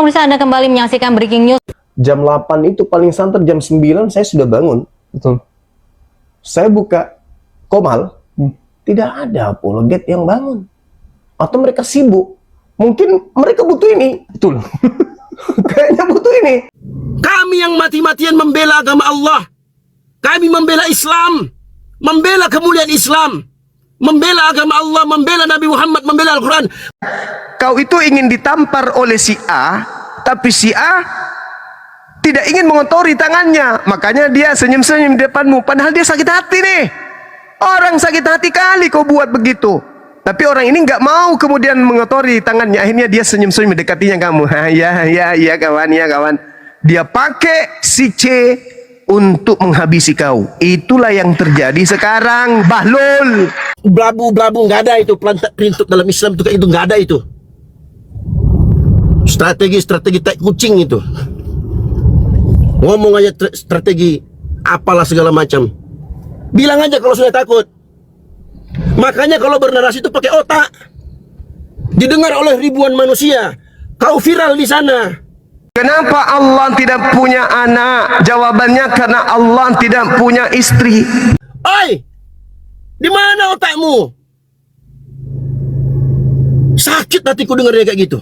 pemirsa, Anda kembali menyaksikan Breaking News. Jam 8 itu paling santer jam 9 saya sudah bangun. Betul. Saya buka Komal, tidak ada apologet yang bangun. Atau mereka sibuk. Mungkin mereka butuh ini. Betul. Kayaknya butuh ini. Kami yang mati-matian membela agama Allah. Kami membela Islam. Membela kemuliaan Islam. Membela agama Allah, membela Nabi Muhammad, membela Al-Quran. Kau itu ingin ditampar oleh si A, tapi si A tidak ingin mengotori tangannya. Makanya dia senyum-senyum di depanmu. Padahal dia sakit hati nih. Orang sakit hati kali kau buat begitu. Tapi orang ini nggak mau kemudian mengotori tangannya. Akhirnya dia senyum-senyum mendekatinya kamu. Ya kawan, ya kawan. Dia pakai si C untuk menghabisi kau. Itulah yang terjadi sekarang, Bahlul. Blabu-blabu nggak ada itu. Perintah dalam Islam itu kayak itu nggak ada itu. Strategi tai kucing itu. Ngomong aja strategi apalah segala macam. Bilang aja kalau sudah takut. Makanya kalau bernarasi itu pakai otak. Didengar oleh ribuan manusia. Kau viral di sana. Kenapa Allah tidak punya anak? Jawabannya karena Allah tidak punya istri. Oi! Di mana otakmu? Sakit hatiku dengar dia kayak gitu.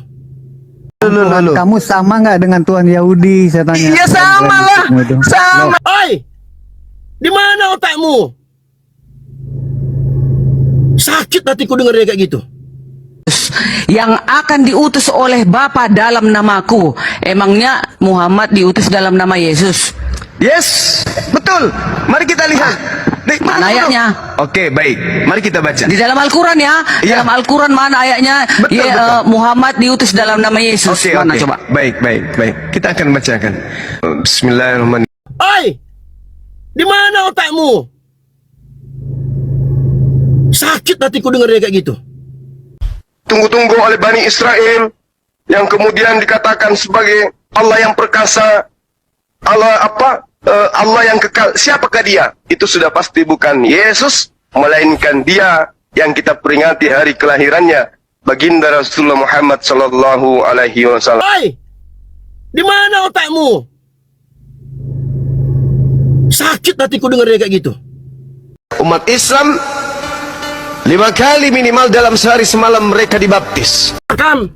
Kamu sama nggak dengan Tuhan Yahudi? Saya tanya. Iya sama lah. Sama. Oi! Di mana otakmu? Sakit hatiku dengar dia kayak gitu. Yang akan diutus oleh Bapa dalam namaku. Emangnya Muhammad diutus dalam nama Yesus? Yes, betul. Mari kita lihat. Mana ayatnya? Oke, baik. Mari kita baca. Di dalam Al-Quran ya. Iya. Dalam Al-Quran mana ayatnya? Betul, betul. Muhammad diutus dalam nama Yesus. Oke, Mana oke. coba? Baik. Kita akan bacakan. Bismillahirrahmanirrahim. Oi! Di mana otakmu? Sakit hatiku dengar dia kayak gitu. Tunggu-tunggu oleh Bani Israel yang kemudian dikatakan sebagai Allah yang perkasa, Allah yang kekal. Siapakah dia? Itu sudah pasti bukan Yesus, melainkan dia yang kita peringati hari kelahirannya, baginda Rasulullah Muhammad sallallahu alaihi wasallam. Oi! Di mana otakmu? Sakit hatiku dengar dia kayak gitu. Umat Islam 5 kali minimal dalam sehari semalam mereka dibaptis. Rekam,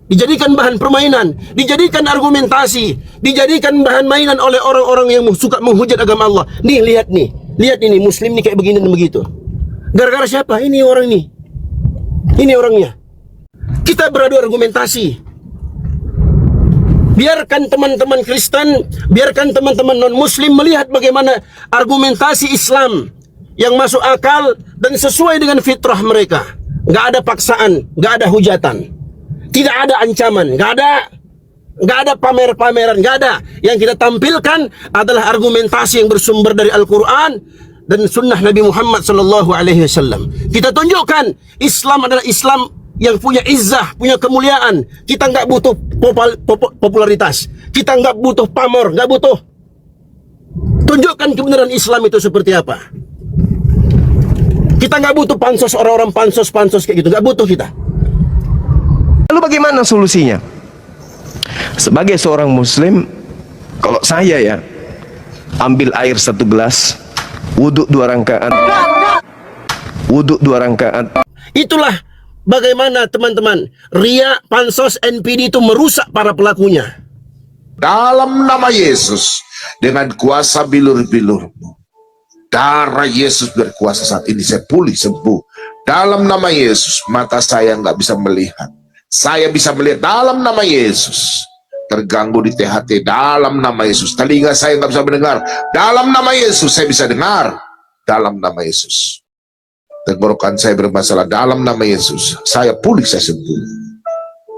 dijadikan bahan permainan, dijadikan argumentasi, dijadikan bahan mainan oleh orang-orang yang suka menghujat agama Allah. Nih, lihat ini Muslim nih kayak begini dan begitu. Gara-gara siapa? Ini orang ini. Ini orangnya. Kita beradu argumentasi. Biarkan teman-teman Kristen, biarkan teman-teman non-Muslim melihat bagaimana argumentasi Islam yang masuk akal dan sesuai dengan fitrah mereka. Nggak ada paksaan, nggak ada hujatan, tidak ada ancaman, nggak ada pamer-pameran, nggak ada. Yang kita tampilkan adalah argumentasi yang bersumber dari Al-Quran dan Sunnah Nabi Muhammad SAW. Kita tunjukkan Islam adalah Islam yang punya izzah, punya kemuliaan. Kita nggak butuh popularitas, kita nggak butuh pamor, nggak butuh. Tunjukkan kebenaran Islam itu seperti apa. Kita nggak butuh pansos, orang-orang pansos kayak gitu, nggak butuh kita. Lalu bagaimana solusinya? Sebagai seorang Muslim, kalau saya ya, ambil air 1 gelas, wudhu 2 rakaat. Itulah bagaimana teman-teman, ria, pansos, NPD itu merusak para pelakunya. Dalam nama Yesus, dengan kuasa bilur-bilurmu, darah Yesus berkuasa saat ini, saya pulih sembuh. Dalam nama Yesus, mata saya nggak bisa melihat, saya bisa melihat dalam nama Yesus. Terganggu di THT, dalam nama Yesus. Telinga saya nggak bisa mendengar, dalam nama Yesus saya bisa dengar. Dalam nama Yesus. Tenggorokan saya bermasalah, dalam nama Yesus saya pulih, saya sembuh.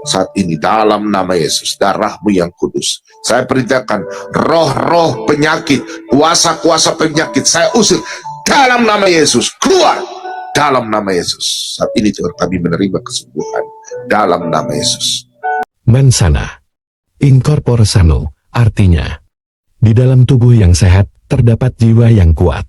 Saat ini dalam nama Yesus, darahmu yang kudus, saya perintahkan roh-roh penyakit, kuasa-kuasa penyakit, saya usir dalam nama Yesus, keluar dalam nama Yesus. Saat ini juga kami menerima kesembuhan dalam nama Yesus. Mansana in corpore sano, artinya di dalam tubuh yang sehat terdapat jiwa yang kuat.